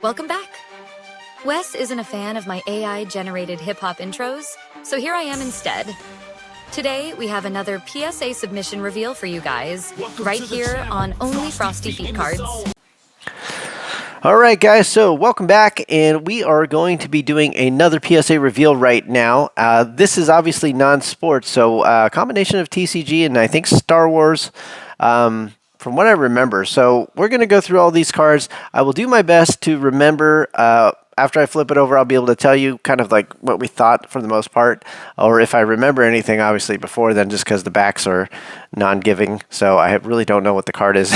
Welcome back. Wes isn't a fan of my AI-generated hip-hop intros, so here I am instead. Today, we have another PSA submission reveal for you guys, right here on Only Frosty Feet Cards. Alright guys, so welcome back, and we are going to be doing another PSA reveal right now. This is obviously non-sports, so a combination of TCG and I think Star Wars, from what I remember. So we're going to go through all these cards. I will do my best to remember. After I flip it over, I'll be able to tell you kind of like what we thought for the most part, or if I remember anything, obviously, before then, just because the backs are non-giving, so I really don't know what the card is.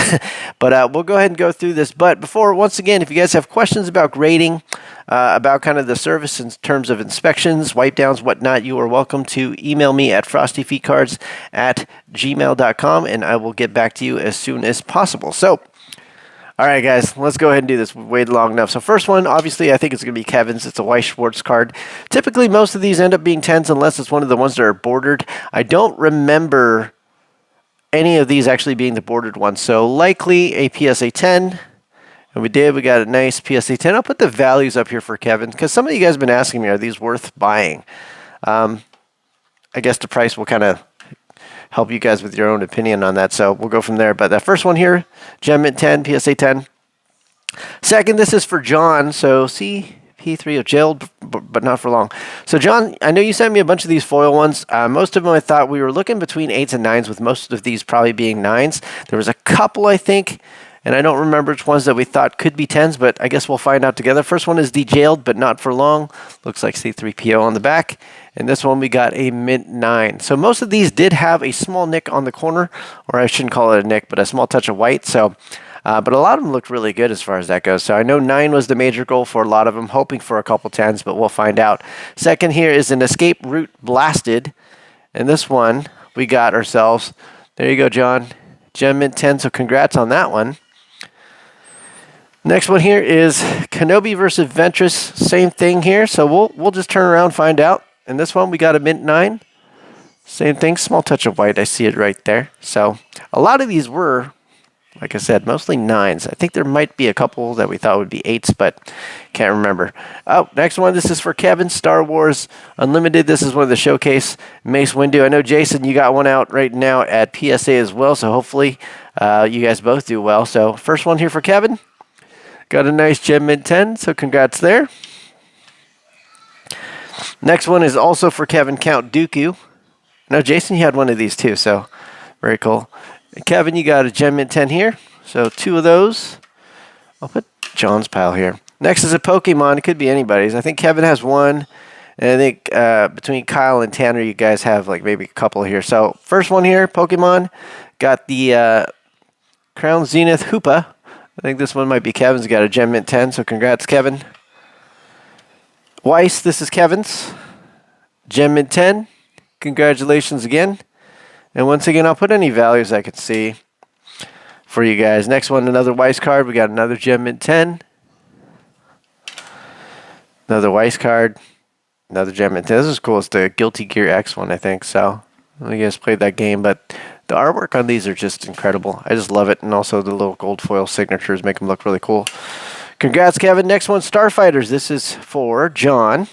But we'll go ahead and go through this. But before, once again, if you guys have questions about grading, about kind of the service in terms of inspections, wipe downs, whatnot, you are welcome to email me at frostyfeetcards@gmail.com, and I will get back to you as soon as possible. So, all right, guys, let's go ahead and do this. We've waited long enough. So first one, obviously, I think it's going to be Kevin's. It's a Weiss Schwarz card. Typically, most of these end up being 10s unless it's one of the ones that are bordered. I don't remember any of these actually being the bordered ones. So likely a PSA 10. And we did. We got a nice PSA 10. I'll put the values up here for Kevin because some of you guys have been asking me, are these worth buying? I guess the price will kind of help you guys with your own opinion on that. So we'll go from there. But that first one here, Gem Mint 10, PSA 10. Second, this is for John. So CP3 of jailed, but not for long. So John, I know you sent me a bunch of these foil ones. Most of them I thought we were looking between 8s and 9s, with most of these probably being 9s. There was a couple, I think, and I don't remember which ones that we thought could be 10s, but I guess we'll find out together. First one is the jailed, but not for long. Looks like C3PO on the back. And this one we got a mint 9. So most of these did have a small nick on the corner, or I shouldn't call it a nick, but a small touch of white. So, but a lot of them looked really good as far as that goes. So I know 9 was the major goal for a lot of them, hoping for a couple 10s, but we'll find out. Second here is an Escape Route Blasted. And this one we got ourselves. There you go, John. Gem Mint 10, so congrats on that one. Next one here is Kenobi versus Ventress. Same thing here. So we'll just turn around and find out. And this one we got a mint 9. Same thing, small touch of white. I see it right there. So a lot of these were, like I said, mostly 9s. I think there might be a couple that we thought would be 8s, but can't remember. Oh, next one. This is for Kevin. Star Wars Unlimited. This is one of the showcase Mace Windu. I know, Jason, you got one out right now at PSA as well, so hopefully you guys both do well. So first one here for Kevin. Got a nice Gem Mint 10, so congrats there. Next one is also for Kevin, Count Dooku. No, Jason, you had one of these too, so very cool. Kevin, you got a Gem Mint 10 here, so 2 of those. I'll put John's pile here. Next is a Pokemon. It could be anybody's. I think Kevin has one, and I think between Kyle and Tanner, you guys have like maybe a couple here. So first one here, Pokemon. Got the Crown Zenith Hoopa. I think this one might be Kevin's. Got a Gem Mint 10, so congrats, Kevin. Weiss, this is Kevin's. Gem Mint 10. Congratulations again. And once again, I'll put any values I could see for you guys. Next one, another Weiss card. We got another Gem Mint 10. Another Weiss card. Another Gem Mint 10. This is cool. It's the Guilty Gear X one, I think. So, I guess played that game, but the artwork on these are just incredible. I just love it. And also the little gold foil signatures make them look really cool. Congrats, Kevin. Next one, Starfighters. This is for John.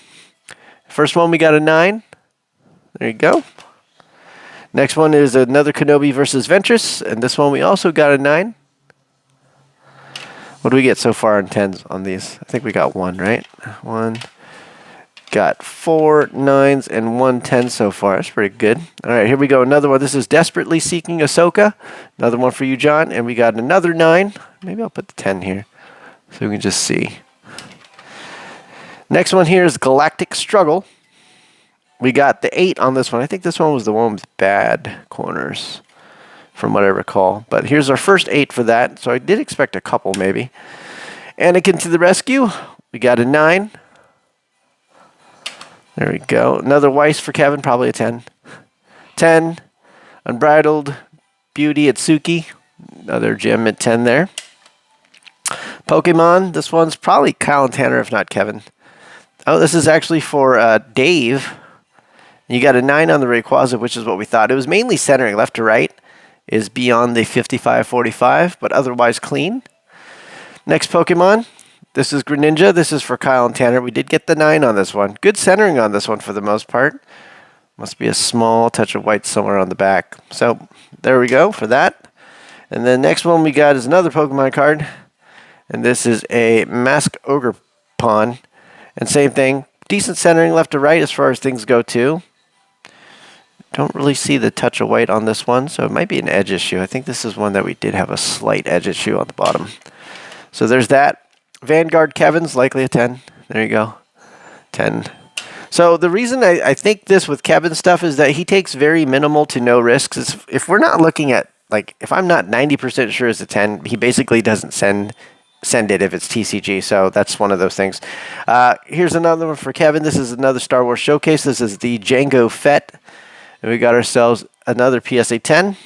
First one, we got a 9. There you go. Next one is another Kenobi versus Ventress. And this one, we also got a 9. What do we get so far in 10s on these? I think we got 1, right? 1. Got 4 9s and 1 10 so far. That's pretty good. All right, here we go. Another one. This is Desperately Seeking Ahsoka. Another one for you, John. And we got another 9. Maybe I'll put the 10 here so we can just see. Next one here is Galactic Struggle. We got the 8 on this one. I think this one was the one with bad corners, from what I recall. But here's our first 8 for that. So I did expect a couple, maybe. Anakin to the rescue. We got a 9. There we go. Another Weiss for Kevin, probably a 10. 10. Unbridled Beauty Atsuki. Another Gem at 10 there. Pokemon. This one's probably Kyle and Tanner, if not Kevin. Oh, this is actually for Dave. You got a 9 on the Rayquaza, which is what we thought. It was mainly centering left to right. Is beyond the 55-45, but otherwise clean. Next Pokemon. This is Greninja. This is for Kyle and Tanner. We did get the 9 on this one. Good centering on this one for the most part. Must be a small touch of white somewhere on the back. So there we go for that. And the next one we got is another Pokemon card. And this is a Mask Ogre Pawn. And same thing. Decent centering left to right as far as things go too. Don't really see the touch of white on this one, so it might be an edge issue. I think this is one that we did have a slight edge issue on the bottom. So there's that. Vanguard Kevin's likely a 10. There you go. 10. So the reason I think this with Kevin's stuff is that he takes very minimal to no risks. If we're not looking at, like, if I'm not 90% sure it's a 10, he basically doesn't send it if it's TCG. So that's one of those things. Here's another one for Kevin. This is another Star Wars Showcase. This is the Jango Fett. And we got ourselves another PSA 10.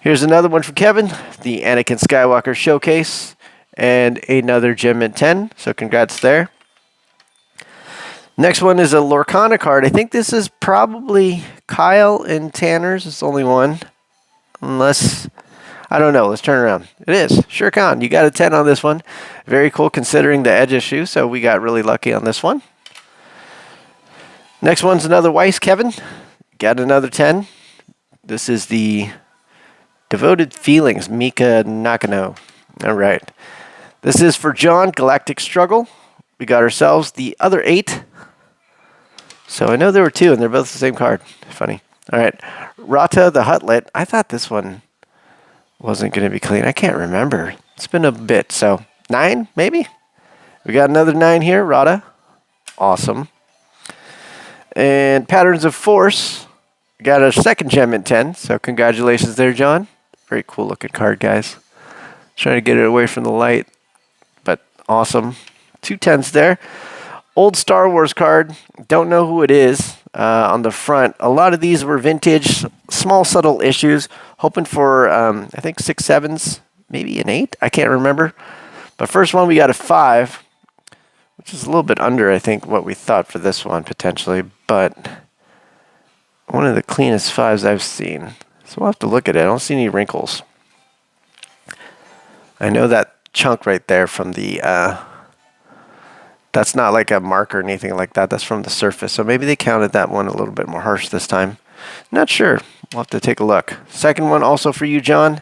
Here's another one for Kevin, the Anakin Skywalker Showcase, and another Gem Mint 10. So congrats there. Next one is a Lorcana card. I think this is probably Kyle and Tanner's. It's only one. Unless, I don't know. Let's turn around. It is. Sure Khan. You got a 10 on this one. Very cool considering the edge issue. So we got really lucky on this one. Next one's another Weiss Kevin. Got another 10. This is the Devoted Feelings, Mika Nakano. All right. This is for John, Galactic Struggle. We got ourselves the other 8. So I know there were 2, and they're both the same card. Funny. All right. Rata the Hutlet. I thought this one wasn't going to be clean. I can't remember. It's been a bit. So 9, maybe? We got another 9 here. Rata. Awesome. And Patterns of Force, got a second Gem Mint 10, so congratulations there, John. Very cool looking card, guys. Trying to get it away from the light, but awesome. 2 10s there. Old Star Wars card, don't know who it is on the front. A lot of these were vintage, small subtle issues. Hoping for, I think 6 7s, maybe an 8, I can't remember. But first one we got a 5. Which is a little bit under, I think, what we thought for this one, potentially. But one of the cleanest 5s I've seen. So we'll have to look at it. I don't see any wrinkles. I know that chunk right there from the... that's not like a mark or anything like that. That's from the surface. So maybe they counted that one a little bit more harsh this time. Not sure. We'll have to take a look. Second one also for you, John.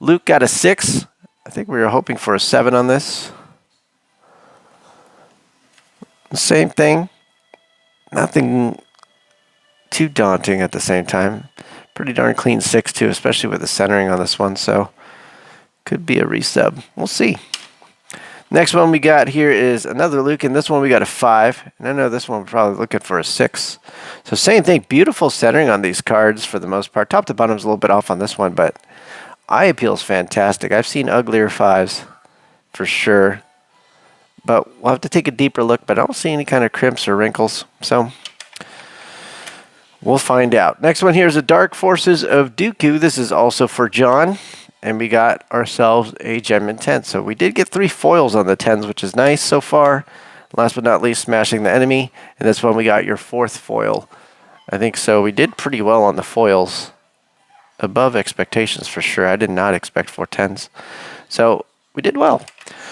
Luke got a 6. I think we were hoping for a 7 on this. Same thing. Nothing too daunting at the same time. Pretty darn clean 6 too, especially with the centering on this one. So could be a resub. We'll see. Next one we got here is another Luke, and this one we got a 5. And I know this one we're probably looking for a 6. So same thing. Beautiful centering on these cards for the most part. Top to bottom is a little bit off on this one, but eye appeal is fantastic. I've seen uglier 5s for sure. But we'll have to take a deeper look, but I don't see any kind of crimps or wrinkles. So we'll find out. Next one here is the Dark Forces of Dooku. This is also for John. And we got ourselves a Gem Mint 10. So we did get 3 foils on the 10s, which is nice so far. Last but not least, Smashing the Enemy. And this one we got your 4th foil. I think so. We did pretty well on the foils. Above expectations for sure. I did not expect 4 10s. So we did well.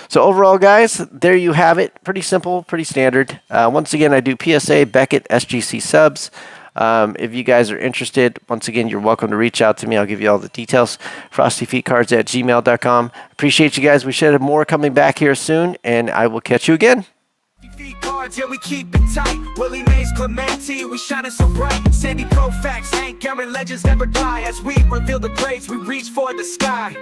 So overall, guys, there you have it. Pretty simple, pretty standard. Once again, I do PSA, Beckett, SGC subs. If you guys are interested, once again, you're welcome to reach out to me. I'll give you all the details. frostyfeetcards@gmail.com. Appreciate you guys. We should have more coming back here soon, and I will catch you again. Cards, yeah, we keep it tight. Willie Mays, Clemente, we shining so bright. Sandy Pro Facts, ain't Garen legends never die. As we reveal the grades, we reach for the sky.